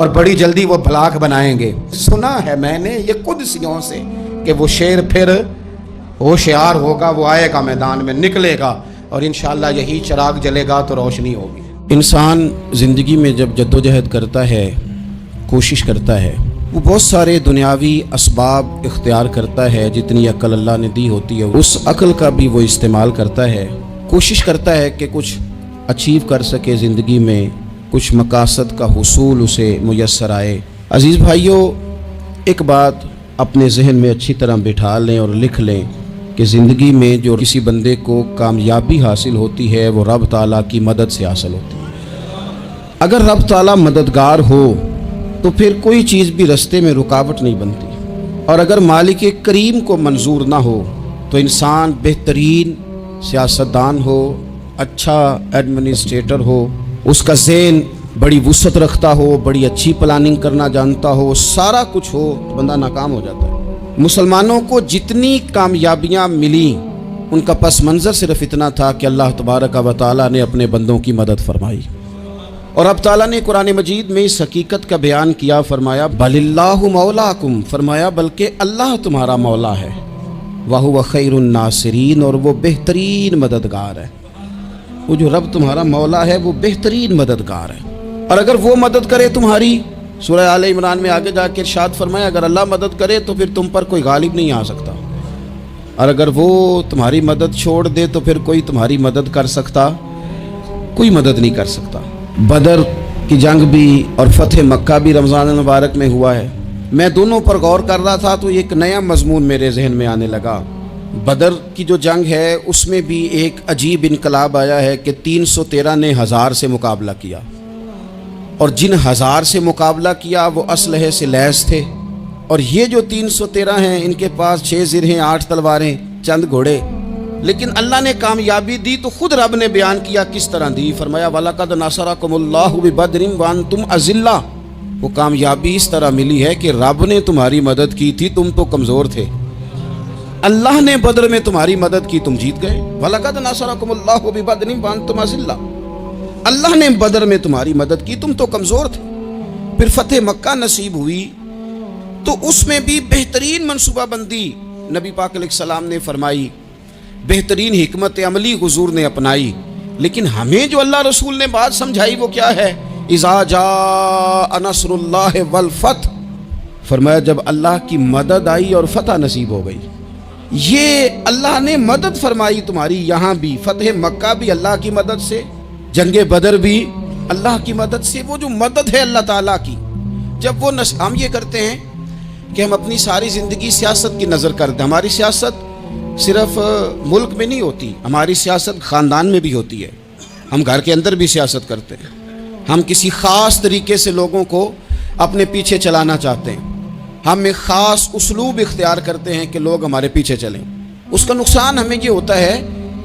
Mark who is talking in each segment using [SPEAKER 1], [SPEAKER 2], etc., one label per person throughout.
[SPEAKER 1] اور بڑی جلدی وہ بلاک بنائیں گے۔ سنا ہے میں نے یہ قدسیوں سے کہ وہ شیر پھر ہوشیار ہوگا، وہ آئے گا میدان میں، نکلے گا اور انشاءاللہ یہی چراغ جلے گا تو روشنی ہوگی۔ انسان زندگی میں جب جدوجہد کرتا ہے، کوشش کرتا ہے، وہ بہت سارے دنیاوی اسباب اختیار کرتا ہے، جتنی عقل اللہ نے دی ہوتی ہے اس عقل کا بھی وہ استعمال کرتا ہے، کوشش کرتا ہے کہ کچھ اچیو کر سکے زندگی میں، کچھ مقاصد کا حصول اسے میسر آئے۔ عزیز بھائیوں، ایک بات اپنے ذہن میں اچھی طرح بٹھا لیں اور لکھ لیں کہ زندگی میں جو کسی بندے کو کامیابی حاصل ہوتی ہے وہ رب تعالیٰ کی مدد سے حاصل ہوتی ہے۔ اگر رب تعالیٰ مددگار ہو تو پھر کوئی چیز بھی رستے میں رکاوٹ نہیں بنتی، اور اگر مالک کریم کو منظور نہ ہو تو انسان بہترین سیاستدان ہو، اچھا ایڈمنسٹریٹر ہو، اس کا ذہن بڑی وسعت رکھتا ہو، بڑی اچھی پلاننگ کرنا جانتا ہو، سارا کچھ ہو تو بندہ ناکام ہو جاتا ہے۔ مسلمانوں کو جتنی کامیابیاں ملیں ان کا پس منظر صرف اتنا تھا کہ اللہ تبارک و تعالیٰ نے اپنے بندوں کی مدد فرمائی، اور اب تعالیٰ نے قرآن مجید میں اس حقیقت کا بیان کیا، فرمایا بل اللہ مولاکم، فرمایا بلکہ اللہ تمہارا مولا ہے، وَهُوَ خَيْرُ النَّاصِرِينَ، اور وہ بہترین مددگار ہے۔ وہ جو رب تمہارا مولا ہے وہ بہترین مددگار ہے، اور اگر وہ مدد کرے تمہاری، سورہ آل عمران میں آگے جا کے ارشاد فرمایا اگر اللہ مدد کرے تو پھر تم پر کوئی غالب نہیں آ سکتا، اور اگر وہ تمہاری مدد چھوڑ دے تو پھر کوئی تمہاری مدد کر سکتا، کوئی مدد نہیں کر سکتا۔ بدر کی جنگ بھی اور فتح مکہ بھی رمضان المبارک میں ہوا ہے۔ میں دونوں پر غور کر رہا تھا تو ایک نیا مضمون میرے ذہن میں آنے لگا۔ بدر کی جو جنگ ہے اس میں بھی ایک عجیب انقلاب آیا ہے کہ 313 نے 1000 سے مقابلہ کیا، اور جن 1000 سے مقابلہ کیا وہ اسلحے سے لیس تھے، اور یہ جو 313 ہیں ان کے پاس 6 زرہیں، 8 تلواریں، چند گھوڑے، لیکن اللہ نے کامیابی دی تو خود رب نے بیان کیا کس طرح دی، فرمایا وَلَقَدْ نَصَرَكُمُ اللَّهُ بِبَدْرٍ وَأَنْتُمْ أَذِلَّةٌ، وہ کامیابی اس طرح ملی ہے کہ رب نے تمہاری مدد کی تھی، تم تو کمزور تھے، اللہ نے بدر میں تمہاری مدد کی، تم جیت گئے۔ وَلَقَدْ نَصَرَكُمُ اللَّهُ بِبَدْرٍ وَأَنْتُمْ أَذِلَّةٌ، اللہ نے بدر میں تمہاری مدد کی، تم تو کمزور تھے۔ پھر فتح مکہ نصیب ہوئی تو اس میں بھی بہترین منصوبہ بندی نبی پاک علیہ السلام نے فرمائی، بہترین حکمت عملی حضور نے اپنائی، لیکن ہمیں جو اللہ رسول نے بات سمجھائی وہ کیا ہے؟ اذا جاء نصر اللہ والفتح، فرمایا جب اللہ کی مدد آئی اور فتح نصیب ہو گئی۔ یہ اللہ نے مدد فرمائی تمہاری، یہاں بھی فتح مکہ بھی اللہ کی مدد سے، جنگ بدر بھی اللہ کی مدد سے۔ وہ جو مدد ہے اللہ تعالیٰ کی، جب وہ ہم یہ کرتے ہیں کہ ہم اپنی ساری زندگی سیاست کی نظر کرتے ہیں، ہماری سیاست صرف ملک میں نہیں ہوتی، ہماری سیاست خاندان میں بھی ہوتی ہے، ہم گھر کے اندر بھی سیاست کرتے ہیں، ہم کسی خاص طریقے سے لوگوں کو اپنے پیچھے چلانا چاہتے ہیں، ہم ایک خاص اسلوب اختیار کرتے ہیں کہ لوگ ہمارے پیچھے چلیں۔ اس کا نقصان ہمیں یہ ہوتا ہے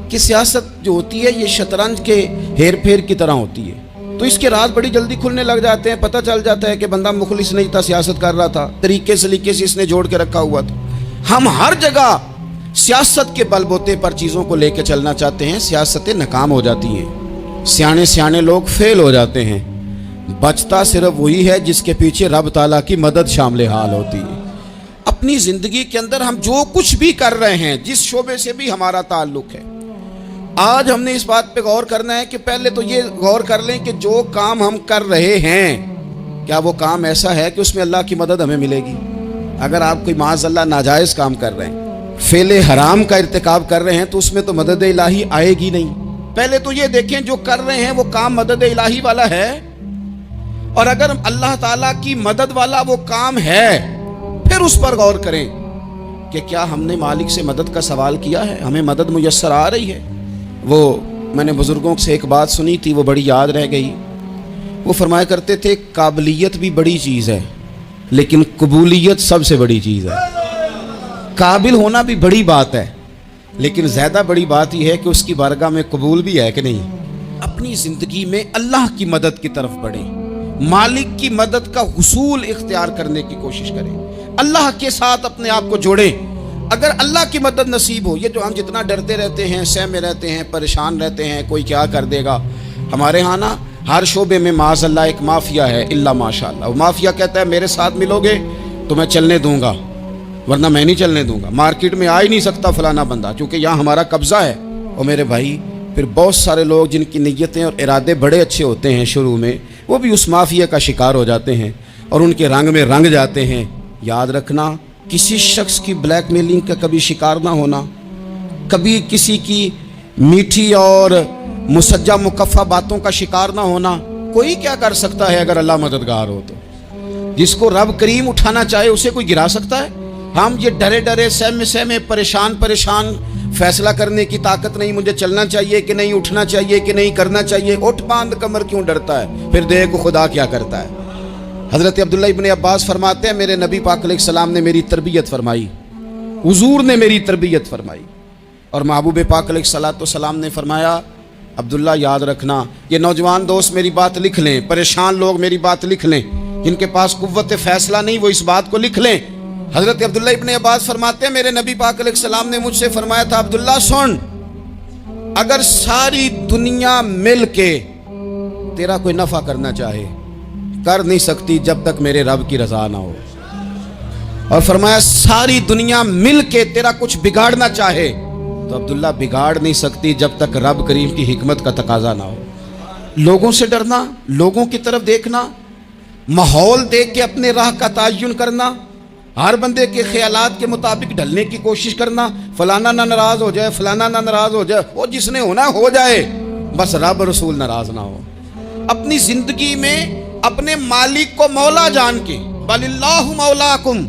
[SPEAKER 1] کہ سیاست جو ہوتی ہے یہ شطرنج کے ہیر پھیر کی طرح ہوتی ہے، تو اس کے راز بڑی جلدی کھلنے لگ جاتے ہیں، پتہ چل جاتا ہے کہ بندہ مخلص نہیں تھا، سیاست کر رہا تھا، طریقے سلیقے سے اس نے جوڑ کے رکھا ہوا تھا۔ ہم ہر جگہ سیاست کے بل بوتے پر چیزوں کو لے کے چلنا چاہتے ہیں، سیاستیں ناکام ہو جاتی ہیں، سیانے لوگ فیل ہو جاتے ہیں، بچتا صرف وہی ہے جس کے پیچھے رب تعالیٰ کی مدد شامل حال ہوتی ہے۔ اپنی زندگی کے اندر ہم جو کچھ بھی کر رہے ہیں، جس شعبے سے بھی ہمارا تعلق ہے، آج ہم نے اس بات پہ غور کرنا ہے کہ پہلے تو یہ غور کر لیں کہ جو کام ہم کر رہے ہیں کیا وہ کام ایسا ہے کہ اس میں اللہ کی مدد ہمیں ملے گی؟ اگر آپ کوئی معاذ اللہ ناجائز کام کر رہے ہیں، فعل حرام کا ارتکاب کر رہے ہیں تو اس میں تو مدد الہی آئے گی نہیں۔ پہلے تو یہ دیکھیں جو کر رہے ہیں وہ کام مدد الہی والا ہے، اور اگر اللہ تعالیٰ کی مدد والا وہ کام ہے پھر اس پر غور کریں کہ کیا ہم نے مالک سے مدد کا سوال کیا ہے، ہمیں مدد میسر آ رہی ہے۔ وہ میں نے بزرگوں سے ایک بات سنی تھی، وہ بڑی یاد رہ گئی۔ وہ فرمایا کرتے تھے قابلیت بھی بڑی چیز ہے لیکن قبولیت سب سے بڑی چیز ہے۔ قابل ہونا بھی بڑی بات ہے لیکن زیادہ بڑی بات یہ ہے کہ اس کی بارگاہ میں قبول بھی ہے کہ نہیں۔ اپنی زندگی میں اللہ کی مدد کی طرف بڑھیں، مالک کی مدد کا حصول اختیار کرنے کی کوشش کریں، اللہ کے ساتھ اپنے آپ کو جوڑیں۔ اگر اللہ کی مدد نصیب ہو، یہ جو ہم جتنا ڈرتے رہتے ہیں، سہ میں رہتے ہیں، پریشان رہتے ہیں، کوئی کیا کر دے گا، ہمارے ہاں نا ہر شعبے میں معاذ اللہ ایک مافیا ہے، الا ماشاء اللہ۔ وہ مافیا کہتا ہے میرے ساتھ ملو گے تو میں چلنے دوں گا، ورنہ میں نہیں چلنے دوں گا، مارکیٹ میں آ ہی نہیں سکتا فلانا بندہ، چونکہ یہاں ہمارا قبضہ ہے۔ اور میرے بھائی پھر بہت سارے لوگ جن کی نیتیں اور ارادے بڑے اچھے ہوتے ہیں شروع میں، وہ بھی اس مافیا کا شکار ہو جاتے ہیں اور ان کے رنگ میں رنگ جاتے ہیں۔ یاد رکھنا، کسی شخص کی بلیک میلنگ کا کبھی شکار نہ ہونا، کبھی کسی کی میٹھی اور مسجع مکفہ باتوں کا شکار نہ ہونا۔ کوئی کیا کر سکتا ہے اگر اللہ مددگار ہو تو؟ جس کو رب کریم اٹھانا چاہے اسے کوئی گرا سکتا ہے؟ ہم یہ ڈرے ڈرے سہمے پریشان فیصلہ کرنے کی طاقت نہیں، مجھے چلنا چاہیے کہ نہیں، اٹھنا چاہیے کہ نہیں، کرنا چاہیے، اٹھ باندھ کمر کیوں ڈرتا ہے؟ پھر دیکھ خدا کیا کرتا ہے۔ حضرت عبداللہ ابن عباس فرماتے ہیں میرے نبی پاک علیہ السلام نے میری تربیت فرمائی، حضور نے میری تربیت فرمائی، اور محبوب پاک علیہ السلام نے فرمایا عبداللہ یاد رکھنا، یہ نوجوان دوست میری بات لکھ لیں، پریشان لوگ میری بات لکھ لیں، جن کے پاس قوت فیصلہ نہیں وہ اس بات کو لکھ لیں۔ حضرت عبداللہ ابن عباس فرماتے ہیں میرے نبی پاک علیہ السلام نے مجھ سے فرمایا تھا عبداللہ سن، اگر ساری دنیا مل کے تیرا کوئی نفع کرنا چاہے کر نہیں سکتی جب تک میرے رب کی رضا نہ ہو، اور فرمایا ساری دنیا مل کے تیرا کچھ بگاڑنا چاہے تو عبداللہ بگاڑ نہیں سکتی جب تک رب کریم کی حکمت کا تقاضا نہ ہو۔ لوگوں سے ڈرنا، لوگوں کی طرف دیکھنا، ماحول دیکھ کے اپنے راہ کا تعین کرنا، ہر بندے کے خیالات کے مطابق ڈھلنے کی کوشش کرنا، فلانا نہ ناراض ہو جائے، فلانا نہ ناراض ہو جائے، وہ جس نے ہونا ہو جائے، بس رب رسول ناراض نہ ہو۔ اپنی زندگی میں اپنے مالک کو مولا جان کے، بل اللہ مولاکم،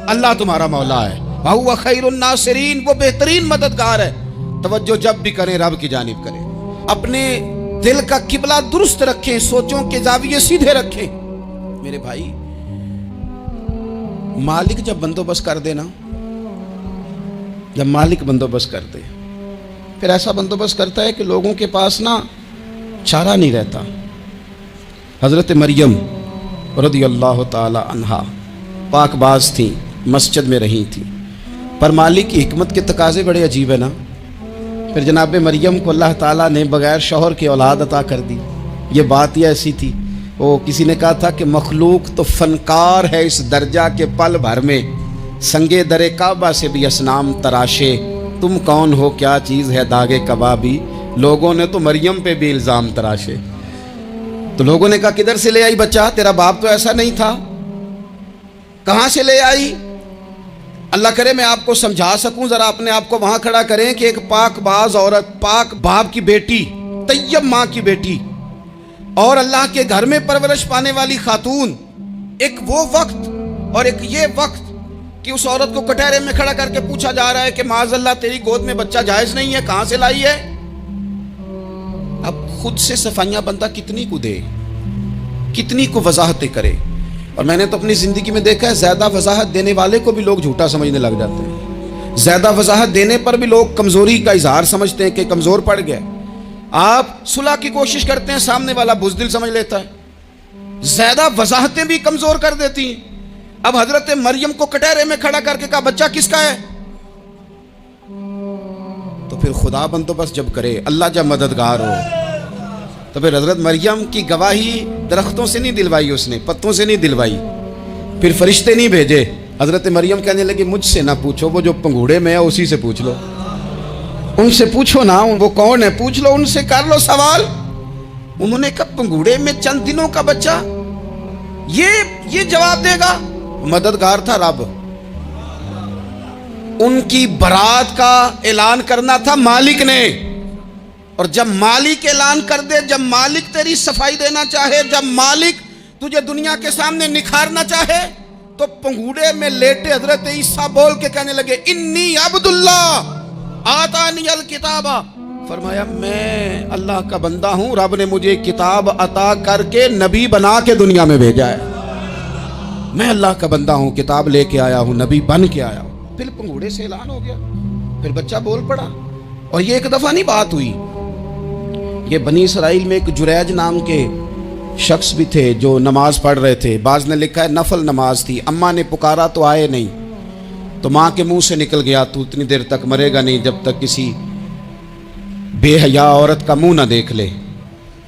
[SPEAKER 1] اللہ تمہارا مولا ہے، وَهُوَ خَيْرُ النَّاصِرِينَ، وہ بہترین مددگار ہے۔ توجہ جب بھی کریں رب کی جانب کریں، اپنے دل کا قبلہ درست رکھیں، سوچوں کے زاویے سیدھے رکھیں۔ میرے بھائی مالک جب بندوبست کر دے نا، جب مالک بندوبست کر دے پھر ایسا بندوبست کرتا ہے کہ لوگوں کے پاس نا چارہ نہیں رہتا۔ حضرت مریم رضی اللہ تعالی عنہا پاک باز تھیں، مسجد میں رہی تھیں، پر مالک کی حکمت کے تقاضے بڑے عجیب ہیں نا۔ پھر جناب مریم کو اللہ تعالیٰ نے بغیر شوہر کی اولاد عطا کر دی۔ یہ بات ہی ایسی تھی، وہ کسی نے کہا تھا کہ مخلوق تو فنکار ہے اس درجہ کے پل بھر میں سنگے در کعبہ سے بھی اصنام تراشے، تم کون ہو کیا چیز ہے داغے کبابی، لوگوں نے تو مریم پہ بھی الزام تراشے۔ تو لوگوں نے کہا کدھر سے لے آئی بچہ، تیرا باپ تو ایسا نہیں تھا، کہاں سے لے آئی؟ اللہ کرے میں آپ کو سمجھا سکوں، ذرا اپنے آپ کو وہاں کھڑا کریں کہ ایک پاک باز عورت، پاک باپ کی بیٹی، طیب ماں کی بیٹی، اور اللہ کے گھر میں پرورش پانے والی خاتون، ایک وہ وقت اور ایک یہ وقت کہ اس عورت کو کٹہرے میں کھڑا کر کے پوچھا جا رہا ہے کہ معاذ اللہ تیری گود میں بچہ جائز نہیں ہے، کہاں سے لائی ہے؟ اب خود سے صفائیاں بندہ کتنی کو دے، کتنی کو وضاحتیں کرے۔ اور میں نے تو اپنی زندگی میں دیکھا ہے زیادہ وضاحت دینے والے کو بھی لوگ جھوٹا سمجھنے لگ جاتے ہیں، زیادہ وضاحت دینے پر بھی لوگ کمزوری کا اظہار سمجھتے ہیں کہ کمزور پڑ گیا۔ آپ صلح کی کوشش کرتے ہیں، سامنے والا بزدل سمجھ لیتا ہے، زیادہ وضاحتیں بھی کمزور کر دیتی ہیں۔ اب حضرت مریم کو کٹہرے میں کھڑا کر کے کہا بچہ کس کا ہے؟ تو پھر خدا بندوبست جب کرے، اللہ جب مددگار ہو، تو پھر حضرت مریم کی گواہی درختوں سے نہیں دلوائی، اس نے پتوں سے نہیں دلوائی، پھر فرشتے نہیں بھیجے۔ حضرت مریم کہنے لگی مجھ سے نہ پوچھو، وہ جو پنگوڑے میں ہے اسی سے پوچھ لو، ان سے پوچھو نا، وہ کون ہے پوچھ لو، ان سے کر لو سوال۔ انہوں نے کہا پنگوڑے میں چند دنوں کا بچہ، یہ جواب دے گا؟ مددگار تھا رب، ان کی برات کا اعلان کرنا تھا مالک نے، اور جب مالک اعلان کر دے، جب مالک تیری صفائی دینا چاہے، جب مالک تجھے دنیا کے سامنے نکھارنا چاہے، تو پنگوڑے میں لیٹے حضرت عیسیٰ بول کے کہنے لگے انی عبداللہ آتانی الکتاب، فرمایا میں اللہ کا بندہ ہوں، رب نے مجھے کتاب عطا کر کے نبی بنا کے دنیا میں بھیجا ہے، میں اللہ کا بندہ ہوں، کتاب لے کے آیا ہوں، نبی بن کے آیا ہوں۔ پھر پنگوڑے سے اعلان ہو گیا، پھر بچہ بول پڑا۔ اور یہ ایک دفعہ نہیں بات ہوئی، یہ بنی اسرائیل میں ایک جریج نام کے شخص بھی تھے جو نماز پڑھ رہے تھے، بعض نے لکھا ہے نفل نماز تھی، اماں نے پکارا تو آئے نہیں، تو ماں کے منہ سے نکل گیا تو اتنی دیر تک مرے گا نہیں جب تک کسی بے حیا عورت کا منہ نہ دیکھ لے۔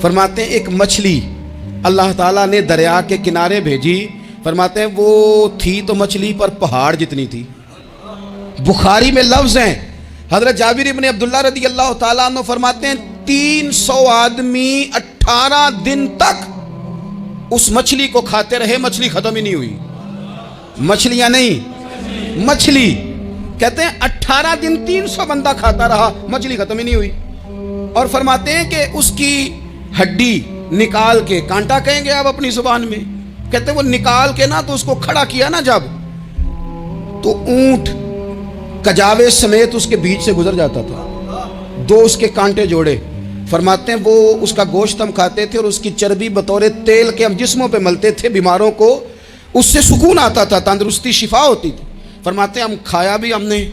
[SPEAKER 1] فرماتے ہیں ایک مچھلی اللہ تعالیٰ نے دریا کے کنارے بھیجی، فرماتے ہیں وہ تھی تو مچھلی پر پہاڑ جتنی تھی۔ بخاری میں لفظ ہیں، حضرت جابر ابن عبداللہ رضی اللہ تعالیٰ عنہ فرماتے ہیں 300 آدمی 18 دن تک اس مچھلی کو کھاتے رہے، مچھلی ختم ہی نہیں ہوئی۔ مچھلیاں نہیں، مچھلی کہتے ہیں 18 دن 300 بندہ کھاتا رہا، مچھلی ختم ہی نہیں ہوئی۔ اور فرماتے ہیں کہ اس کی ہڈی نکال کے، کانٹا کہیں گے آپ اپنی زبان میں، کہتے ہیں وہ نکال کے نا تو اس کو کھڑا کیا نا جب، تو اونٹ کجاوے سمیت اس کے بیچ سے گزر جاتا تھا، 2 اس کے کانٹے جوڑے۔ فرماتے ہیں وہ اس کا گوشت ہم کھاتے تھے اور اس کی چربی بطور تیل کے ہم جسموں پہ ملتے تھے، بیماروں کو اس سے سکون آتا تھا، تندرستی شفا ہوتی تھی۔ فرماتے ہیں ہم کھایا بھی ہم نے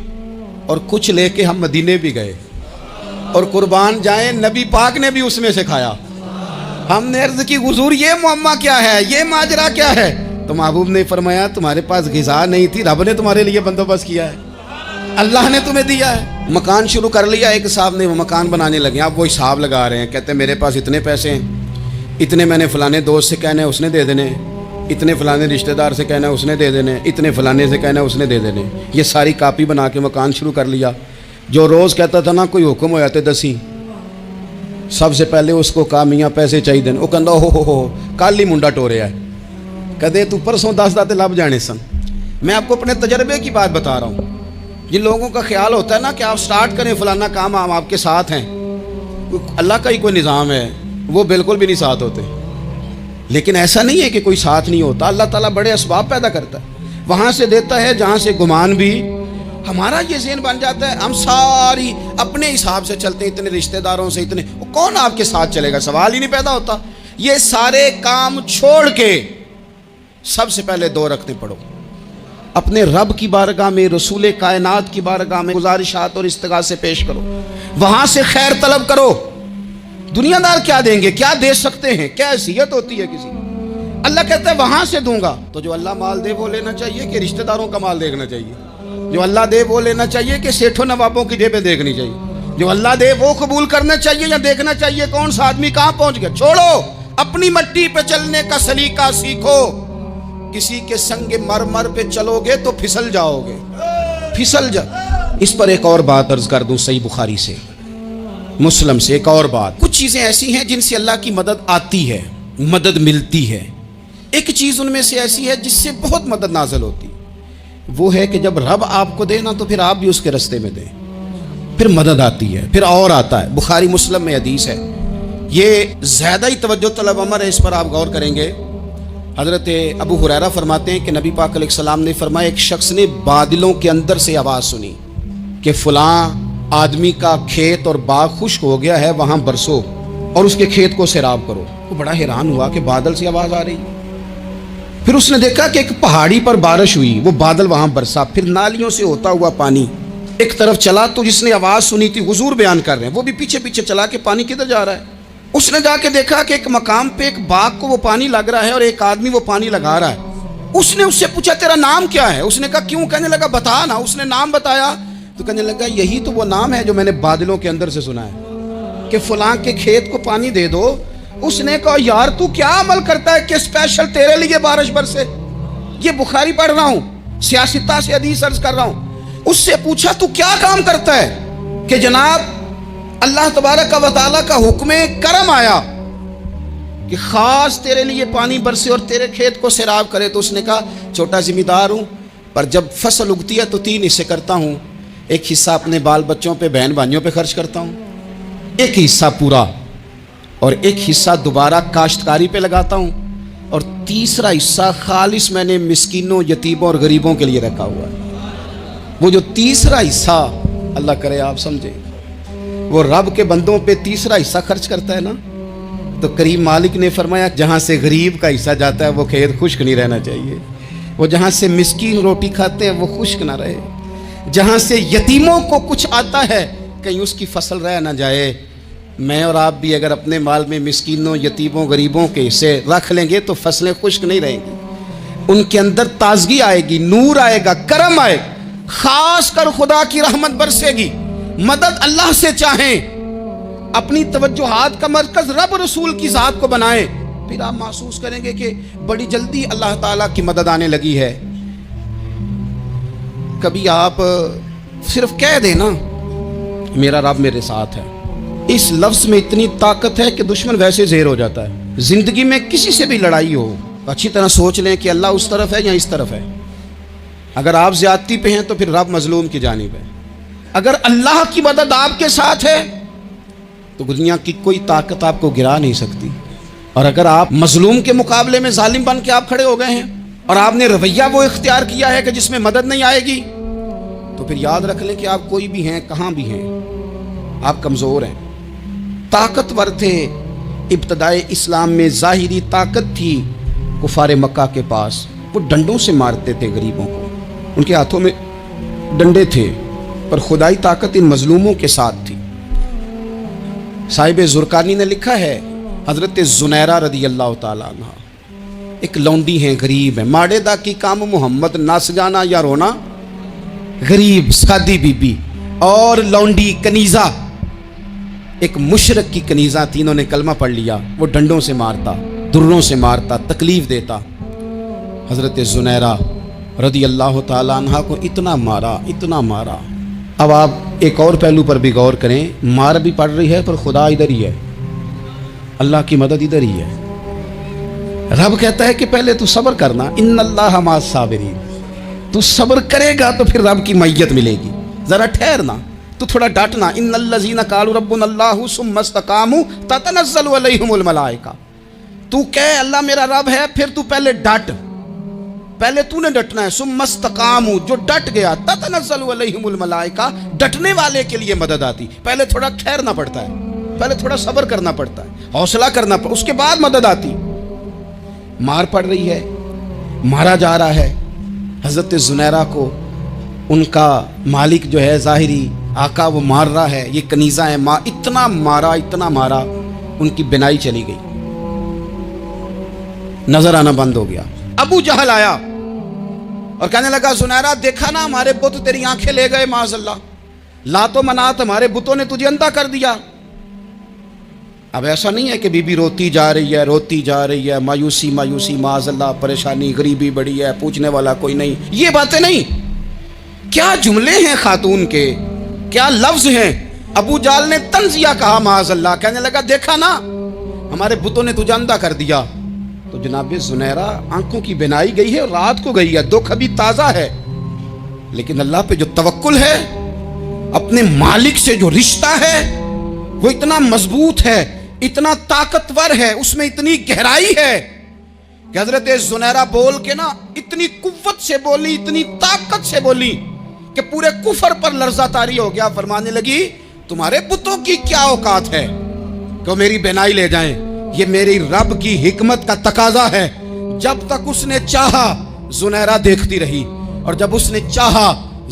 [SPEAKER 1] اور کچھ لے کے ہم مدینے بھی گئے، اور قربان جائیں نبی پاک نے بھی اس میں سے کھایا۔ ہم نے عرض کی حضور یہ معمہ کیا ہے، یہ ماجرا کیا ہے؟ تو محبوب نے فرمایا تمہارے پاس غذا نہیں تھی، رب نے تمہارے لیے بندوبست کیا ہے، اللہ نے تمہیں دیا ہے۔ مکان شروع کر لیا ایک صاحب نے، وہ مکان بنانے لگے، اب وہ حساب لگا رہے ہیں، کہتے ہیں میرے پاس اتنے پیسے ہیں، اتنے میں نے فلانے دوست سے کہنا ہے اس نے دے دینے، اتنے فلانے رشتہ دار سے کہنا ہے اس نے دے دینے، اتنے فلانے سے کہنا ہے اس نے دے دینے۔ یہ ساری کاپی بنا کے مکان شروع کر لیا۔ جو روز کہتا تھا نا کوئی حکم ہو جاتے دسی، سب سے پہلے اس کو کہا میاں پیسے چاہیے دین، وہ کہندا ہو کل ہی منڈا ٹوریا ہے، کدے تو پرسوں 10 داتے لب جانے سن۔ میں آپ کو اپنے تجربے کی بات بتا رہا ہوں۔ جن لوگوں کا خیال ہوتا ہے نا کہ آپ سٹارٹ کریں فلانا کام، ہم آپ کے ساتھ ہیں، اللہ کا ہی کوئی نظام ہے، وہ بالکل بھی نہیں ساتھ ہوتے۔ لیکن ایسا نہیں ہے کہ کوئی ساتھ نہیں ہوتا، اللہ تعالیٰ بڑے اسباب پیدا کرتا ہے، وہاں سے دیتا ہے جہاں سے گمان بھی۔ ہمارا یہ ذہن بن جاتا ہے ہم ساری اپنے حساب سے چلتے ہیں، اتنے رشتہ داروں سے اتنے، کون آپ کے ساتھ چلے گا؟ سوال ہی نہیں پیدا ہوتا۔ یہ سارے کام چھوڑ کے سب سے پہلے 2 رکعتیں پڑھو، اپنے رب کی بارگاہ میں، رسول کائنات کی بارگاہ میں گزارشات اور استغاثے پیش کرو، وہاں سے خیر طلب کرو۔ دنیا دار کیا دیں گے، کیا دے سکتے ہیں، کیا حیثیت ہوتی ہے کسی؟ اللہ کہتا ہے وہاں سے دوں گا۔ تو جو اللہ مال دے وہ لینا چاہیے کہ رشتہ داروں کا مال دیکھنا چاہیے؟ جو اللہ دے وہ لینا چاہیے کہ سیٹھوں نوابوں کی جیبیں دیکھنی چاہیے؟ جو اللہ دے وہ قبول کرنا چاہیے یا دیکھنا چاہیے کون سا آدمی کہاں پہنچ گیا؟ چھوڑو، اپنی مٹی پہ چلنے کا سلیقہ سیکھو۔ کسی کے سنگ مرمر پہ چلو گے تو پھسل جاؤ گے، پھسل جا۔ اس پر ایک اور بات عرض کر دوں، صحیح بخاری سے، مسلم سے ایک اور بات۔ کچھ چیزیں ایسی ہیں جن سے اللہ کی مدد آتی ہے، مدد ملتی ہے۔ ایک چیز ان میں سے ایسی ہے جس سے بہت مدد نازل ہوتی، وہ ہے کہ جب رب آپ کو دے نا تو پھر آپ بھی اس کے رستے میں دیں، پھر مدد آتی ہے، پھر اور آتا ہے۔ بخاری مسلم میں حدیث ہے، یہ زیادہ ہی توجہ طلب امر ہے، اس پر آپ غور کریں گے۔ حضرت ابو ہریرہ فرماتے ہیں کہ نبی پاک علیہ السلام نے فرمایا ایک شخص نے بادلوں کے اندر سے آواز سنی کہ فلاں آدمی کا کھیت اور باغ خشک ہو گیا ہے، وہاں برسو اور اس کے کھیت کو سیراب کرو۔ وہ بڑا حیران ہوا کہ بادل سے آواز آ رہی۔ پھر اس نے دیکھا کہ ایک پہاڑی پر بارش ہوئی، وہ بادل وہاں برسا، پھر نالیوں سے ہوتا ہوا پانی ایک طرف چلا۔ تو جس نے آواز سنی تھی، حضور بیان کر رہے ہیں، وہ بھی پیچھے پیچھے چلا کہ پانی کدھر جا رہا ہے۔ اس نے جا کے دیکھا کہ ایک مقام پہ ایک باغ کو وہ پانی لگ رہا ہے اور ایک آدمی وہ پانی لگا رہا ہے۔ اس نے اس سے پوچھا تیرا نام کیا ہے؟ اس نے کہا کیوں؟ کہنے لگا بتا نا۔ اس نے نام بتایا تو کہنے لگا یہی تو وہ نام ہے جو میں نے بادلوں کے اندر سے سنا ہے کہ فلاں کے کھیت کو پانی دے دو۔ اس نے کہا یار تو کیا عمل کرتا ہے کہ اسپیشل تیرے لیے بارش برسے؟ یہ بخاری پڑھ رہا ہوں، سیاستہ سے حدیث عرض کر رہا ہوں۔ اس سے پوچھا تو کیا کام کرتا ہے کہ جناب اللہ تبارک و تعالیٰ کا حکم کرم آیا کہ خاص تیرے لیے پانی برسے اور تیرے کھیت کو سیراب کرے؟ تو اس نے کہا چھوٹا ذمہ دار ہوں، پر جب فصل اگتی ہے تو 3 حصے کرتا ہوں، ایک حصہ اپنے بال بچوں پہ، بہن بھائیوں پہ خرچ کرتا ہوں، ایک حصہ پورا، اور ایک حصہ دوبارہ کاشتکاری پہ لگاتا ہوں، اور تیسرا حصہ خالص میں نے مسکینوں، یتیموں اور غریبوں کے لیے رکھا ہوا ہے۔ وہ جو تیسرا حصہ، اللہ کرے آپ سمجھیں، وہ رب کے بندوں پہ تیسرا حصہ خرچ کرتا ہے نا، تو کریم مالک نے فرمایا جہاں سے غریب کا حصہ جاتا ہے وہ کھیت خشک نہیں رہنا چاہیے، وہ جہاں سے مسکین روٹی کھاتے ہیں وہ خشک نہ رہے، جہاں سے یتیموں کو کچھ آتا ہے کہیں اس کی فصل رہ نہ جائے۔ میں اور آپ بھی اگر اپنے مال میں مسکینوں، یتیموں، غریبوں کے حصے رکھ لیں گے تو فصلیں خشک نہیں رہیں گی، ان کے اندر تازگی آئے گی، نور آئے گا، کرم آئے گا، خاص کر خدا کی رحمت برسے گی۔ مدد اللہ سے چاہیں، اپنی توجہات کا مرکز رب رسول کی ذات کو بنائیں، پھر آپ محسوس کریں گے کہ بڑی جلدی اللہ تعالیٰ کی مدد آنے لگی ہے۔ کبھی آپ صرف کہہ دیں نا میرا رب میرے ساتھ ہے، اس لفظ میں اتنی طاقت ہے کہ دشمن ویسے زہر ہو جاتا ہے۔ زندگی میں کسی سے بھی لڑائی ہو، اچھی طرح سوچ لیں کہ اللہ اس طرف ہے یا اس طرف ہے۔ اگر آپ زیادتی پہ ہیں تو پھر رب مظلوم کی جانب ہے۔ اگر اللہ کی مدد آپ کے ساتھ ہے تو دنیا کی کوئی طاقت آپ کو گرا نہیں سکتی۔ اور اگر آپ مظلوم کے مقابلے میں ظالم بن کے آپ کھڑے ہو گئے ہیں اور آپ نے رویہ وہ اختیار کیا ہے کہ جس میں مدد نہیں آئے گی، تو پھر یاد رکھ لیں کہ آپ کوئی بھی ہیں، کہاں بھی ہیں، آپ کمزور ہیں۔ طاقتور تھے ابتدائے اسلام میں، ظاہری طاقت تھی کفار مکہ کے پاس، وہ ڈنڈوں سے مارتے تھے غریبوں کو، ان کے ہاتھوں میں ڈنڈے تھے، پر خدائی طاقت ان مظلوموں کے ساتھ تھی۔ صاحب زرقانی نے لکھا ہے، حضرت زنیرہ رضی اللہ تعالیٰ عنہ ایک لونڈی ہیں، غریب ہیں، ماڑے دا کی کام محمد نس جانا یا رونا، غریب سادی بی بی اور لونڈی کنیزہ، ایک مشرک کی کنیزہ تھی، انہوں نے کلمہ پڑھ لیا، وہ ڈنڈوں سے مارتا، دروں سے مارتا، تکلیف دیتا۔ حضرت زنیرہ رضی اللہ تعالیٰ عنہ کو اتنا مارا، اتنا مارا۔ اب آپ ایک اور پہلو پر بھی غور کریں، مار بھی پڑ رہی ہے پر خدا ادھر ہی ہے، اللہ کی مدد ادھر ہی ہے۔ رب کہتا ہے کہ پہلے تو صبر کرنا، ان اللہ مع الصابرین، تو صبر کرے گا تو پھر رب کی معیت ملے گی، ذرا ٹھہرنا، تو تھوڑا ڈٹنا۔ ان الذین قالوا ربنا اللہ ثم استقاموا تتنزل علیہم الملائکہ، تو کہے اللہ میرا رب ہے، پھر تو پہلے ڈٹ، پہلے تو نے ڈٹنا ہے۔ ثم استقاموا، جو ڈٹ گیا، تتنزل علیہم الملائکہ، ڈٹنے والے کے لیے مدد آتی، پہلے تھوڑا ٹھہرنا پڑتا ہے، پہلے تھوڑا صبر کرنا پڑتا ہے، حوصلہ کرنا پڑتا ہے، اس کے بعد مدد آتی۔ مار پڑ رہی ہے، مارا جا رہا ہے حضرت زنیرہ کو، ان کا مالک جو ہے ظاہری آقا وہ مار رہا ہے، یہ کنیزہ ہے، اتنا مارا اتنا مارا، ان کی بینائی چلی گئی، نظر آنا بند ہو گیا۔ ابو جہل آیا اور کہنے لگا زنیرہ دیکھا نا ہمارے بت تیری آنکھیں لے گئے، معاذ اللہ، لات و منات ہمارے بتوں نے تجھے اندھا کر دیا۔ اب ایسا نہیں ہے کہ بی بی روتی جا رہی ہے، روتی جا رہی ہے، مایوسی مایوسی، معاذ اللہ، پریشانی، غریبی بڑی ہے، پوچھنے والا کوئی نہیں، یہ باتیں نہیں۔ کیا جملے ہیں خاتون کے، کیا لفظ ہیں۔ ابو جہل نے تنزیہ کہا، معاذ اللہ، کہنے لگا دیکھا نا ہمارے بتوں نے تجھے اندھا کر دیا۔ تو جناب زنیرہ آنکھوں کی بینائی گئی ہے، رات کو گئی ہے، دکھ ابھی تازہ ہے، لیکن اللہ پہ جو توکل ہے، اپنے مالک سے جو رشتہ ہے وہ اتنا مضبوط ہے، اتنا طاقتور ہے، اس میں اتنی گہرائی ہے کہ حضرت زنیرہ بول کے نا اتنی قوت سے بولی، اتنی طاقت سے بولی کہ پورے کفر پر لرزہ طاری ہو گیا۔ فرمانے لگی تمہارے بتوں کی کیا اوقات ہے کہ وہ میری بینائی لے جائیں، یہ میری رب کی حکمت کا تقاضا ہے۔ جب تک اس نے چاہا زنیرہ دیکھتی رہی، اور جب اس نے چاہا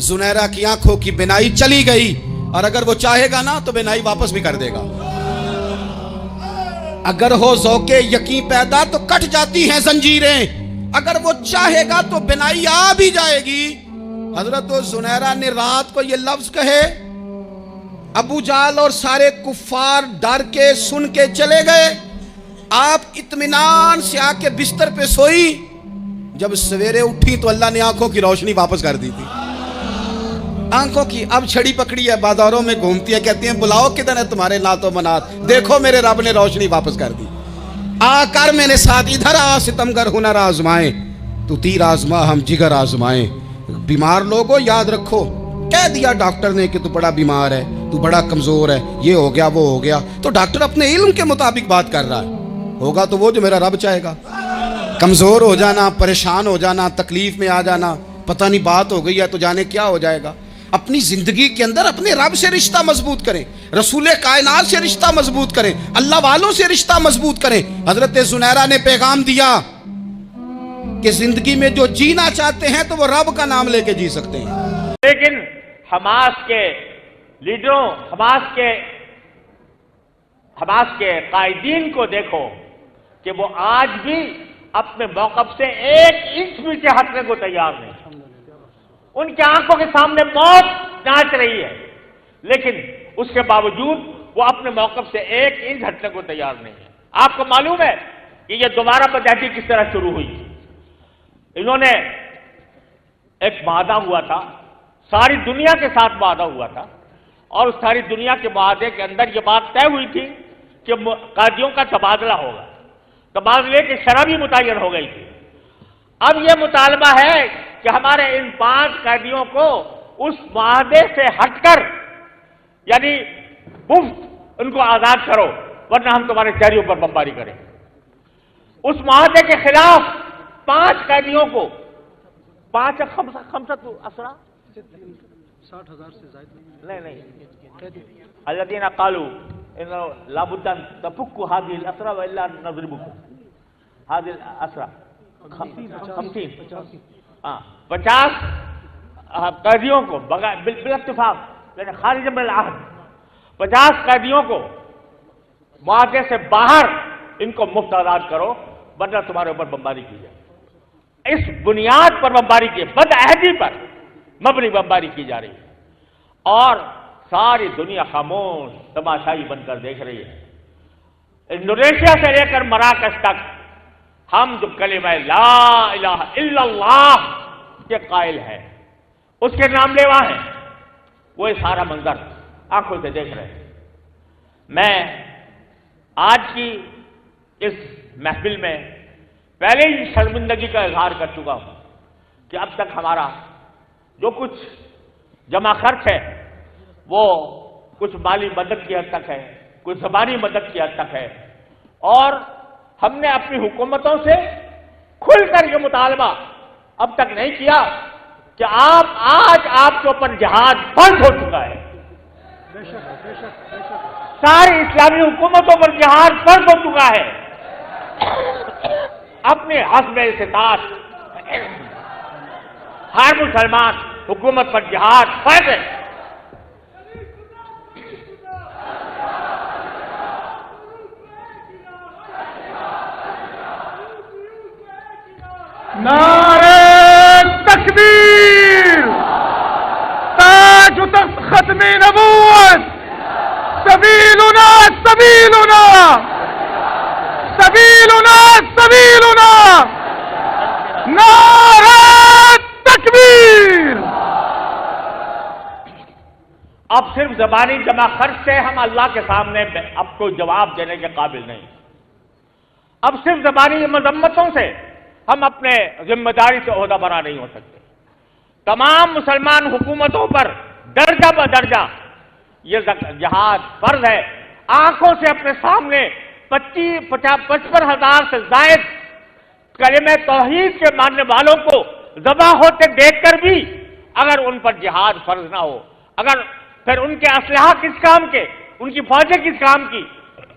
[SPEAKER 1] زنیرہ کی آنکھوں کی بینائی چلی گئی، اور اگر وہ چاہے گا نا تو بینائی واپس بھی کر دے گا۔ اگر ہو ذوق یقین پیدا تو کٹ جاتی ہیں زنجیریں، اگر وہ چاہے گا تو بینائی آ بھی جائے گی۔ حضرت زنیرہ نے رات کو یہ لفظ کہے، ابو جہل اور سارے کفار ڈر کے سن کے چلے گئے، آپ اطمینان سے آ کے بستر پہ سوئی۔ جب سویرے اٹھی تو اللہ نے آنکھوں کی روشنی واپس کر دی تھی، آنکھوں کی۔ اب چھڑی پکڑی ہے، بازاروں میں گھومتی ہے، کہتی ہیں بلاؤ کدھر ہے تمہارے لات و منات، دیکھو میرے رب نے روشنی واپس کر دی، آ کر میرے ساتھ ادھر آ، ستمگر ہنر آزمائیں، تو تیر آزما ہم جگر آزمائیں۔ بیمار لوگوں یاد رکھو، کہہ دیا ڈاکٹر نے کہ تو بڑا بیمار ہے، تو بڑا کمزور ہے، یہ ہو گیا وہ ہو گیا، تو ڈاکٹر اپنے علم کے مطابق بات کر رہا ہے، ہوگا تو وہ جو میرا رب چاہے گا۔ کمزور ہو جانا، پریشان ہو جانا، تکلیف میں آ جانا، پتہ نہیں بات ہو گئی ہے تو جانے کیا ہو جائے گا۔ اپنی زندگی کے اندر اپنے رب سے رشتہ مضبوط کریں، رسول کائنات سے رشتہ مضبوط کریں، اللہ والوں سے رشتہ مضبوط کریں۔ حضرت زنیرہ نے پیغام دیا کہ زندگی میں جو جینا چاہتے ہیں تو وہ رب کا نام لے کے جی سکتے ہیں۔
[SPEAKER 2] لیکن حماس کے لیڈروں، حماس کے قائدین کو دیکھو کہ وہ آج بھی اپنے موقف سے 1 انچ نیچے ہٹنے کو تیار نہیں۔ ان کی آنکھوں کے سامنے موت ناچ رہی ہے، لیکن اس کے باوجود وہ اپنے موقف سے 1 انچ ہٹنے کو تیار نہیں ہے۔ آپ کو معلوم ہے کہ یہ دوبارہ بدعہدی کس طرح شروع ہوئی؟ انہوں نے ایک معاہدہ ہوا تھا، ساری دنیا کے ساتھ معاہدہ ہوا تھا، اور اس ساری دنیا کے معاہدے کے اندر یہ بات طے ہوئی تھی کہ قیدیوں کا تبادلہ ہوگا، تبادلے کی شرح بھی متعین ہو گئی تھی۔ اب یہ مطالبہ ہے کہ ہمارے ان 5 قیدیوں کو اس معاہدے سے ہٹ کر، یعنی مفت ان کو آزاد کرو، ورنہ ہم تمہارے شہریوں پر بمباری کریں۔ اس معاہدے کے خلاف 5 قیدیوں کو 5 خمسة اسرى
[SPEAKER 3] 60,000 سے زائد
[SPEAKER 2] نہیں الذين قالوا انه لابد ان تفكوا هذه الاسرى والا نضربكم هذه الاسرى 50 قیدیوں کو بالاتفاق لیکن خارج من العہد 50 قیدیوں کو معاہدے سے باہر ان کو مفت آزاد کرو، ورنہ تمہارے اوپر بمباری کی جائے۔ اس بنیاد پر بمباری کی، بدعہدی پر مبنی بمباری کی جا رہی ہے، اور ساری دنیا خاموش تماشائی بن کر دیکھ رہی ہے۔ انڈونیشیا سے لے کر مراکش تک ہم جو کلمہ لا الہ الا اللہ کے قائل ہیں، اس کے نام لیوا ہیں، وہ سارا منظر آنکھوں سے دیکھ رہے ہیں۔ میں آج کی اس محفل میں پہلے ہی شرمندگی کا اظہار کر چکا ہوں کہ اب تک ہمارا جو کچھ جمع خرچ ہے وہ کچھ مالی مدد کی حد تک ہے، کچھ زبانی مدد کی حد تک ہے، اور ہم نے اپنی حکومتوں سے کھل کر یہ مطالبہ اب تک نہیں کیا کہ آج آپ کے اوپر جہاد فرض ہو چکا ہے۔ ساری اسلامی حکومتوں پر جہاد فرض ہو چکا ہے۔ اپنے حسب استطاعت ہر مسلمان حکومت پر جہاد فرض ہے۔
[SPEAKER 3] نعرہ تکبیر، تاج و تخت ختم نبوت، سبیلنا سبیلنا سبیلنا سبیلنا، نعرہ تکبیر۔
[SPEAKER 2] اب صرف زبانی جمع خرچ سے ہم اللہ کے سامنے اب کوئی جواب دینے کے قابل نہیں۔ اب صرف زبانی مذمتوں سے ہم اپنے ذمہ داری سے عہدہ برا نہیں ہو سکتے۔ تمام مسلمان حکومتوں پر درجہ بدرجہ یہ جہاد فرض ہے۔ آنکھوں سے اپنے سامنے 55,000 سے زائد کلمہ توحید کے ماننے والوں کو ذبح ہوتے دیکھ کر بھی اگر ان پر جہاد فرض نہ ہو، اگر پھر ان کے اسلحہ کس کام کے، ان کی فوجیں کس کام کی،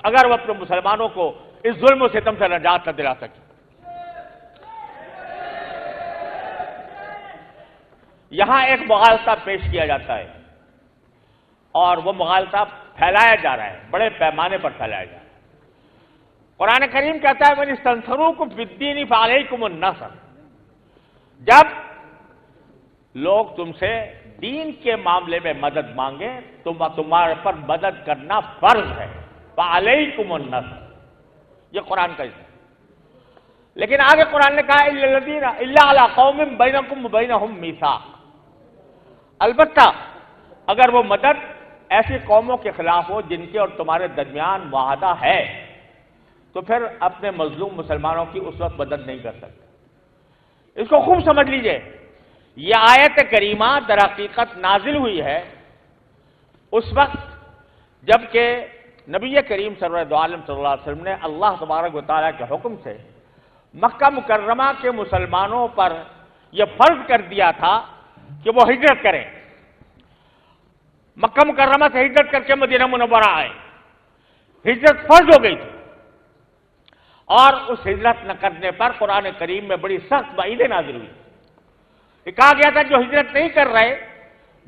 [SPEAKER 2] اگر وہ اپنے مسلمانوں کو اس ظلم و ستم سے نجات نہ دلا سکے۔ یہاں ایک مغالطہ پیش کیا جاتا ہے، اور وہ مغالطہ پھیلایا جا رہا ہے، بڑے پیمانے پر پھیلایا جا رہا ہے۔ قرآن کریم کہتا ہے وَإِنِ اسْتَنْصَرُوكُمْ فِي الدِّينِ فَعَلَيْكُمُ النَّصْرُ، جب لوگ تم سے دین کے معاملے میں مدد مانگے تمہارے پر مدد کرنا فرض ہے، فَعَلَيْكُمُ النَّصْرُ، یہ قرآن کا حصہ۔ لیکن آگے قرآن نے کہا إِلَّا عَلَىٰ قَوْمٍ بَيْنَكُمْ وَبَيْنَهُمْ مِيثَاقٌ، البتہ اگر وہ مدد ایسی قوموں کے خلاف ہو جن کے اور تمہارے درمیان معاہدہ ہے، تو پھر اپنے مظلوم مسلمانوں کی اس وقت مدد نہیں کر سکتے۔ اس کو خوب سمجھ لیجئے، یہ آیت کریمہ در حقیقت نازل ہوئی ہے اس وقت جبکہ نبی کریم صلی اللہ علیہ وسلم نے اللہ تبارک و تعالیٰ کے حکم سے مکہ مکرمہ کے مسلمانوں پر یہ فرض کر دیا تھا کہ وہ ہجرت کریں، مکہ مکرمہ سے ہجرت کر کے مدینہ منورہ آئے۔ ہجرت فرض ہو گئی تھی، اور اس ہجرت نہ کرنے پر قرآن کریم میں بڑی سخت وعیدیں نازل ہوئی۔ یہ کہا گیا تھا جو ہجرت نہیں کر رہے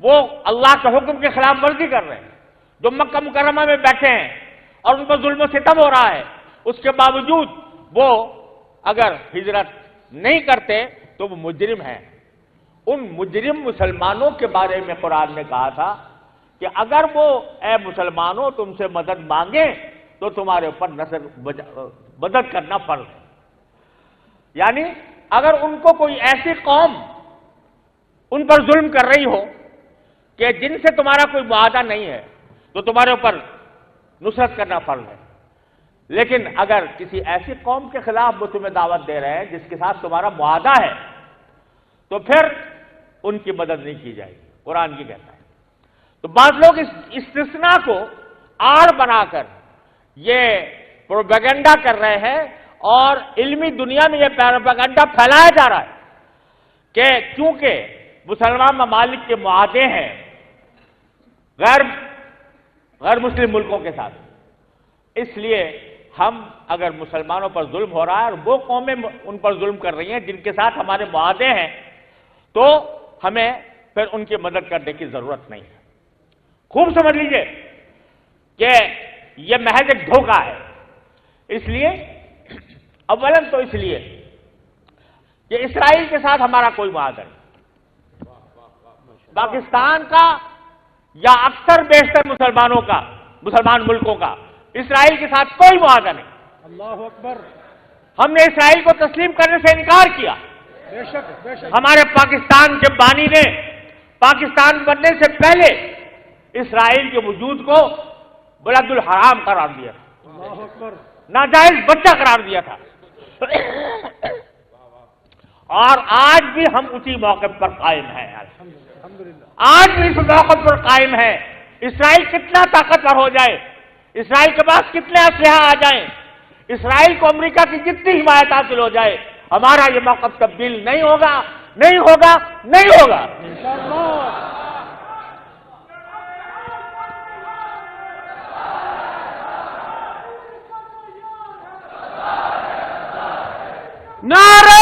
[SPEAKER 2] وہ اللہ کے حکم کے خلاف ورزی کر رہے ہیں، جو مکہ مکرمہ میں بیٹھے ہیں اور ان پر ظلم و ستم ہو رہا ہے، اس کے باوجود وہ اگر ہجرت نہیں کرتے تو وہ مجرم ہیں۔ ان مجرم مسلمانوں کے بارے میں قرآن نے کہا تھا کہ اگر وہ اے مسلمانوں تم سے مدد مانگے تو تمہارے اوپر مدد کرنا فرض ہے. یعنی اگر ان کو کوئی ایسی قوم ان پر ظلم کر رہی ہو کہ جن سے تمہارا کوئی معاہدہ نہیں ہے تو تمہارے اوپر نصرت کرنا فرض ہے. لیکن اگر کسی ایسی قوم کے خلاف وہ تمہیں دعوت دے رہے ہیں جس کے ساتھ تمہارا معاہدہ ہے تو پھر ان کی مدد نہیں کی جائے گی. قرآن کی کہتا ہے. تو بعض لوگ اس استثناء کو آڑ بنا کر یہ پروپیگنڈا کر رہے ہیں اور علمی دنیا میں یہ پروپیگنڈا پھیلایا جا رہا ہے کہ چونکہ مسلمان ممالک کے معاہدے ہیں غیر مسلم ملکوں کے ساتھ، اس لیے ہم اگر مسلمانوں پر ظلم ہو رہا ہے اور وہ قومیں ان پر ظلم کر رہی ہیں جن کے ساتھ ہمارے معاہدے ہیں تو ہمیں پھر ان کی مدد کرنے کی ضرورت نہیں ہے. خوب سمجھ لیجئے کہ یہ محض ایک دھوکہ ہے. اس لیے اولاً تو اس لیے کہ اسرائیل کے ساتھ ہمارا کوئی معاہدہ نہیں. پاکستان کا یا اکثر بیشتر مسلمان ملکوں کا اسرائیل کے ساتھ کوئی معاہدہ نہیں.
[SPEAKER 3] اللہ اکبر.
[SPEAKER 2] ہم نے اسرائیل کو تسلیم کرنے سے انکار کیا.
[SPEAKER 3] بے شک بے شک.
[SPEAKER 2] ہمارے پاکستان کے بانی نے پاکستان بننے سے پہلے اسرائیل کے وجود کو بلد الحرام قرار دیا تھا.
[SPEAKER 3] اللہ اکبر.
[SPEAKER 2] ناجائز بچہ قرار دیا تھا. اور آج بھی ہم اسی موقع پر قائم ہیں. آج بھی اس موقع پر قائم ہے. اسرائیل کتنا طاقتور ہو جائے، اسرائیل کے پاس کتنے اسلحہ آ جائیں، اسرائیل کو امریکہ کی جتنی حمایت حاصل ہو جائے، ہمارا یہ موقف تبدیل نہیں ہوگا، نہیں ہوگا، نہیں ہوگا.
[SPEAKER 3] نعرہ